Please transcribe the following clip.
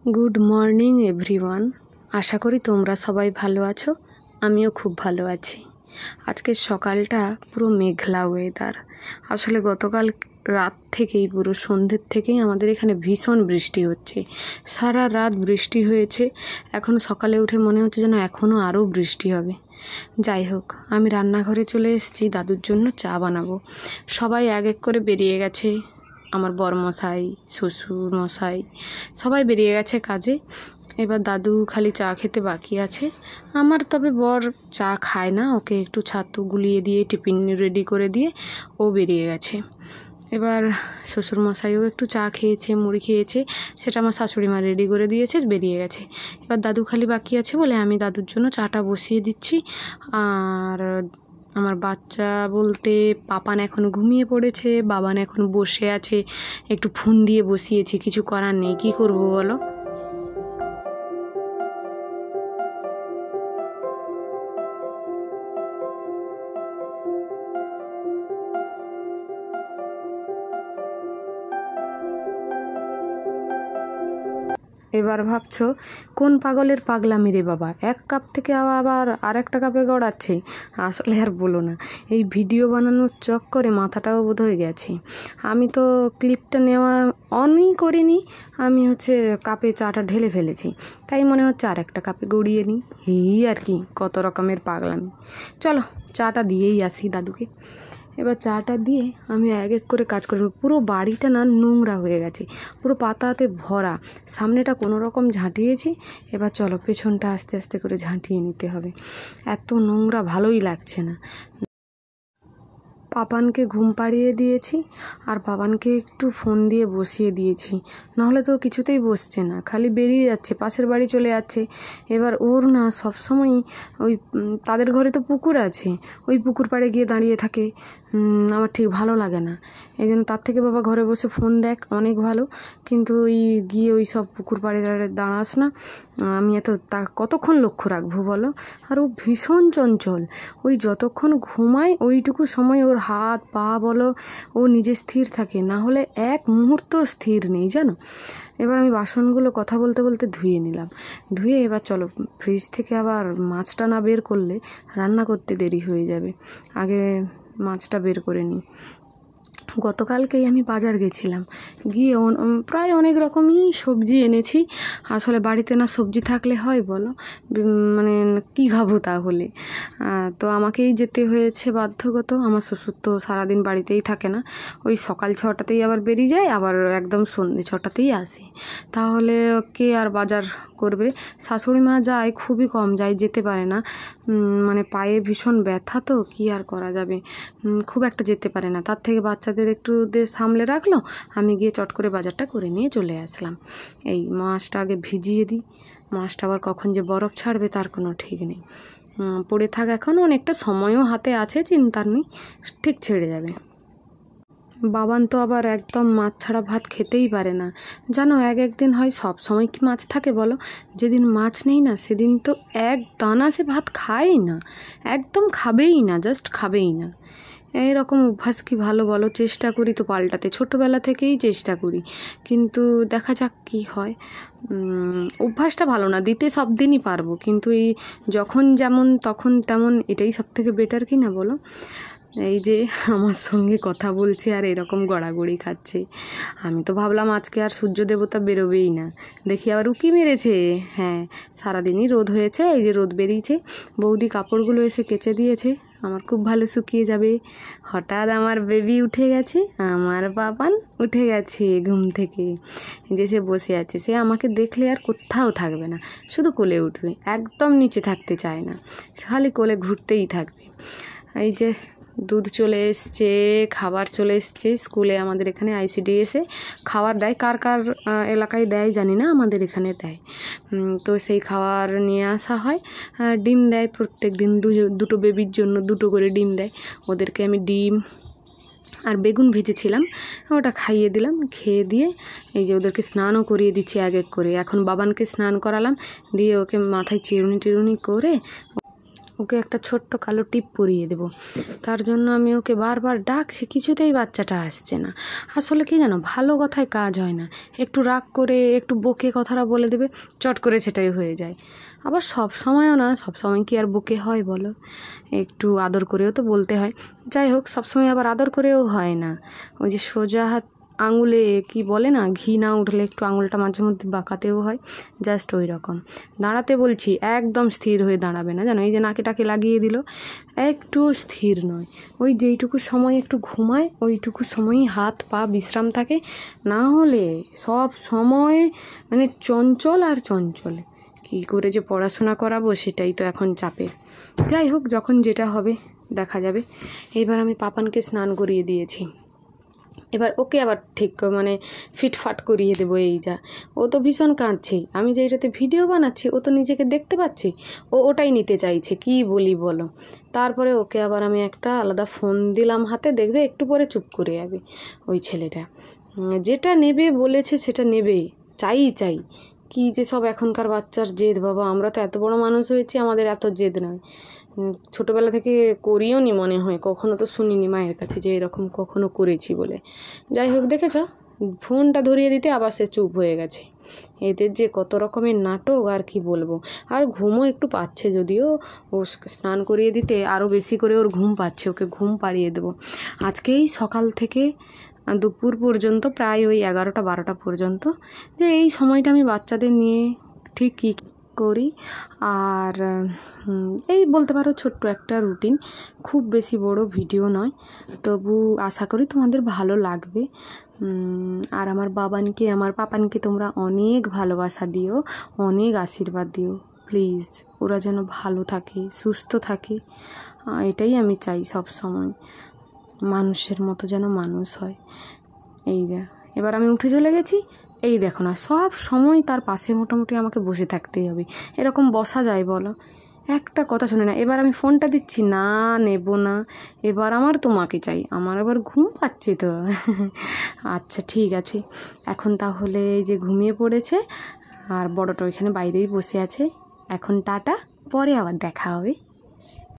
Good morning everyone. আশা করি তোমরা সবাই ভালো আছো, আমিও খুব ভালো আছি। আজকের সকালটা পুরো মেঘলা ওয়েদার। আসলে গতকাল রাত থেকেই পুরো সন্ধ্যের থেকেই আমাদের এখানে ভীষণ বৃষ্টি হচ্ছে, সারা রাত বৃষ্টি হয়েছে। এখন সকালে উঠে মনে হচ্ছে যেন এখনও আরও বৃষ্টি হবে। যাই হোক, আমি রান্নাঘরে চলে এসেছি, দাদুর জন্য চা বানাবো। সবাই এক এক করে বেরিয়ে গেছে, আমার বরমশাই, শ্বশুর মশাই সবাই বেরিয়ে গেছে কাজে। এবার দাদু খালি চা খেতে বাকি আছে। আমার তবে বর চা খায় না, ওকে একটু ছাতু গুলিয়ে দিয়ে টিফিন রেডি করে দিয়ে ও বেরিয়ে গেছে। এবার শ্বশুর মশাইও একটু চা খেয়েছে, মুড়ি খেয়েছে, সেটা আমার শাশুড়ি মা রেডি করে দিয়েছে, বেরিয়ে গেছে। এবার দাদু খালি বাকি আছে বলে আমি দাদুর জন্য চাটা বসিয়ে দিচ্ছি। আর আমার বাচ্চা বলতে পাপান এখন ঘুমিয়ে পড়েছে, বাবান এখন বসে আছে, একটু ফোন দিয়ে বসিয়েছি, কিছু করার নেই, কি করবো বলো। এবার ভাবছো কোন পাগলের পাগলামি রে বাবা, এক কাপ থেকে আবার আরেকটা কাপে গড়াচ্ছে। আসলে আর বলো না, এই ভিডিও বানানোর চক্করে মাথাটাও বোধ হয়ে গেছে। আমি তো ক্লিপটা নেওয়া অনই করিনি, আমি কাপে চাটা ঢেলে ফেলেছি, তাই মনে হচ্ছে আরেকটা কাপে গড়িয়ে নিই। এই আর কি, কত রকমের পাগলামি। চলো চাটা দিয়েই আসি দাদুকে। এবার চাটা দিয়ে আমি এক এক করে কাজ করব। পুরো বাড়িটা না নোংরা হয়ে গেছে, পুরো পাতাতে ভরা। সামনেটা কোনো রকম ঝাঁটিয়েছি, এবার চলো পেছনটা আস্তে আস্তে করে ঝাঁটিয়ে নিতে হবে। এত নোংরা ভালোই লাগছে না। পাপানকে ঘুম পাড়িয়ে দিয়েছি, আর পাপানকে একটু ফোন দিয়ে বসিয়ে দিয়েছি, নাহলে তো কিছুতেই বসছে না, খালি বেরিয়ে যাচ্ছে, পাশের বাড়ি চলে যাচ্ছে। এবার ওর না সবসময়ই ওই তাদের ঘরে তো পুকুর আছে, ওই পুকুর পাড়ে গিয়ে দাঁড়িয়ে থাকে। আমার ঠিক ভালো লাগে না, এই জন্য তার থেকে বাবা ঘরে বসে ফোন দেখ, অনেক ভালো। কিন্তু ওই গিয়ে ওই সব পুকুর পাড়ে দাঁড়াস না, আমি তা কতক্ষণ লক্ষ্য রাখবো বলো। আর ও ভীষণ চঞ্চল, ওই যতক্ষণ ঘুমায় ওইটুকু সময় ওর হাত পা বলো ও নিজে স্থির থাকে, না হলে এক মুহূর্ত স্থির নেই জানো। এবার আমি বাসনগুলো কথা বলতে বলতে ধুয়ে নিলাম। ধুয়ে এবার চলো ফ্রিজ থেকে আবার মাছটা না বের করলে রান্না করতে দেরি হয়ে যাবে, আগে মাছটা বের করে নিই। গতকালকেই আমি বাজার গেছিলাম, গিয়ে প্রায় অনেক রকমই সবজি এনেছি। আসলে বাড়িতে না সবজি থাকলে হয় বলো, মানে কী খাবো তাহলে। তো আমাকেই যেতে হয়েছে বাধ্যগত। আমার শ্বশুর তো সারাদিন বাড়িতেই থাকে না, ওই সকাল 6টাতেই আবার বেরিয়ে যায়, আবার একদম সন্ধ্যে 6টাতেই আসে। তাহলে কে আর বাজার করবে। শাশুড়ি মা যায়, খুবই কম যায়, যেতে পারে না, মানে পায়ে ভীষণ ব্যথা, তো কি আর করা যাবে, খুব একটা যেতে পারে না। তার থেকে বাচ্চাদের একটু সামলে রাখলো, আমি গিয়ে চট করে বাজারটা করে নিয়ে চলে আসলাম। এই মাছটা আগে ভিজিয়ে দিই, মাছটা আবার কখন যে বরফ ছাড়বে তার কোনো ঠিক নেই। পড়ে থাক, এখন অনেকটা সময়ও হাতে আছে, চিন্তার নেই, ঠিক ছেড়ে যাবে। বাবান তো আবার একদম মাছ ছাড়া ভাত খেতেই পারে না জানো। একদিন হয়, সব সময় কি মাছ থাকে বলো। যেদিন মাছ নেই না সেদিন তো এক দানা সে ভাত খায়ই না, একদম খাবেই না, জাস্ট খাবেই না। এইরকম অভ্যাস কি ভালো বলো। চেষ্টা করি তো পাল্টাতে, ছোটোবেলা থেকেই চেষ্টা করি, কিন্তু দেখা যাক কি হয়। অভ্যাসটা ভালো না, দিতে সব দিনই পারবো, কিন্তু এই যখন যেমন তখন তেমন, এটাই সব থেকে বেটার কি না বলো। এই যে আমার সঙ্গে কথা বলছে আর এরকম গড়াগড়ি খাচ্ছে, আমি তো ভাবলাম আজকে আর সূর্য দেবতা বেরোবেই না, দেখি আবার উকি মেরেছে। হ্যাঁ, সারাদিনই রোদ হয়েছে, এই যে রোদ বেরিয়েছে। বৌদি কাপড়গুলো এসে কেচে দিয়েছে, আমার খুব ভালো শুকিয়ে যাবে। হঠাৎ আমার বেবি উঠে গেছে, আমার বাবান উঠে গেছে ঘুম থেকে, যে সে বসে আছে, সে আমাকে দেখলে আর কোথাও থাকবে না, শুধু কোলে উঠবে, একদম নিচে থাকতে চায় না, খালি কোলে ঘুরতেই থাকবে। এই যে দুধ চলে এসছে, খাবার চলে এসছে। স্কুলে আমাদের এখানে ICDS-এ খাবার দেয়, কার কার এলাকায় দেয় জানি না, আমাদের এখানে দেয়। তো সেই খাবার নিয়ে আসা হয়। ডিম দেয় প্রত্যেক দিন, দুটো বেবির জন্য 2টো করে ডিম দেয়। ওদেরকে আমি ডিম আর বেগুন ভেজেছিলাম, ওটা খাইয়ে দিলাম। খেয়ে দিয়ে এই যে ওদেরকে স্নানও করিয়ে দিচ্ছি এক এক করে। এখন বাবানকে স্নান করালাম, দিয়ে ওকে মাথায় চিরুনি টিরুনি করে ওকে একটা ছোট্ট কালো টিপ পরিয়ে দেবো। তার জন্য আমি ওকে বারবার ডাকছি, কিছুতেই বাচ্চাটা আসছে না। আসলে কি জানো, ভালো কথায় কাজ হয় না। একটু রাগ করে একটু বকে কথাটা বলে দেবে, চট করে সেটাই হয়ে যায়। আবার সব সময়ও না, সব সময় কি আর বকে হয় বলো, একটু আদর করেও তো বলতে হয়। যাই হোক, সবসময় আবার আদর করেও হয় না। ওই যে সোজা হাত আঙুলে কি বলে না, ঘি না উঠলে একটু আঙুলটা মাঝে মধ্যে বাঁকাতেও হয়, জাস্ট ওই রকম। দাঁড়াতে বলছি, একদম স্থির হয়ে দাঁড়াবে না, জানো, এই যে নাকে টাকে লাগিয়ে দিল, একটু স্থির নয়। ওই যেইটুকু সময় একটু ঘুমায় ওইটুকু সময়ই হাত পা বিশ্রাম থাকে, না হলে সব সময় মানে চঞ্চল আর চঞ্চল। কী করে যে পড়াশোনা করাবো সেটাই তো এখন চাপের। যাই হোক, যখন যেটা হবে দেখা যাবে। এবার আমি পাপানকে স্নান করিয়ে দিয়েছি, এবার ওকে আবার ঠিক মানে ফিটফাট করিয়ে দেবো। এই যা, ও তো ভীষণ কাঁদছে। আমি যে এটাতে ভিডিও বানাচ্ছি ও তো নিজেকে দেখতে পাচ্ছি, ও ওটাই নিতে চাইছে, কি বলি বলো। তারপরে ওকে আবার আমি একটা আলাদা ফোন দিলাম হাতে, দেখবে একটু পরে চুপ করে যাবে ওই ছেলেটা। যেটা নেবে বলেছে সেটা নেবেই, চাই। কি যে সব এখনকার বাচ্চার জেদ বাবা, আমরা তো এত বড় মানুষ হয়েছি, আমাদের এত জেদ নয়। ছোটোবেলা থেকে করিও নি মনে হয়, কখনো তো শুনিনি মায়ের কাছে যে এরকম কখনো করেছি বলে। যাই হোক, দেখেছ, ফোনটা ধরিয়ে দিতে আবার সে চুপ হয়ে গেছে। এদের যে কত রকমের নাটক আর কি বলবো। আর ঘুমও একটু পাচ্ছে, যদিও ও স্নান করিয়ে দিতে আরও বেশি করে ওর ঘুম পাচ্ছে, ওকে ঘুম পাড়িয়ে দেবো। আজকেই সকাল থেকে দুপুর পর্যন্ত, প্রায় ওই 11টা-12টা পর্যন্ত, যে এই সময়টা আমি বাচ্চাদের নিয়ে ঠিক কী করি। আর এই বলতে পারো ছোট্ট একটা রুটিন, খুব বেশি বড় ভিডিও নয়, তবু আশা করি তোমাদের ভালো লাগবে। আর আমার বাবানকে, আমার পাপানকে তোমরা অনেক ভালোবাসা দিও, অনেক আশীর্বাদ দিও প্লিজ। ওরা যেন ভালো থাকে, সুস্থ থাকে, এটাই আমি চাই সব সময়। মানুষের মতো যেন মানুষ হয়। এই যা, এবার আমি উঠে চলে গেছি। এই দেখো না, সব সময় তার পাশে মোটামুটি আমাকে বসে থাকতেই হবে। এরকম বসা যায় বলো? একটা কথা শুনে না। এবার আমি ফোনটা দিচ্ছি, না নেব না, এবার আমার তোমাকে চাই, আমার এবার ঘুম পাচ্ছে তো। আচ্ছা ঠিক আছে, এখন তাহলে এই যে ঘুমিয়ে পড়েছে, আর বড়টা ওইখানে বাইরেই বসে আছে। এখন টাটা, পরে আবার দেখা হবে।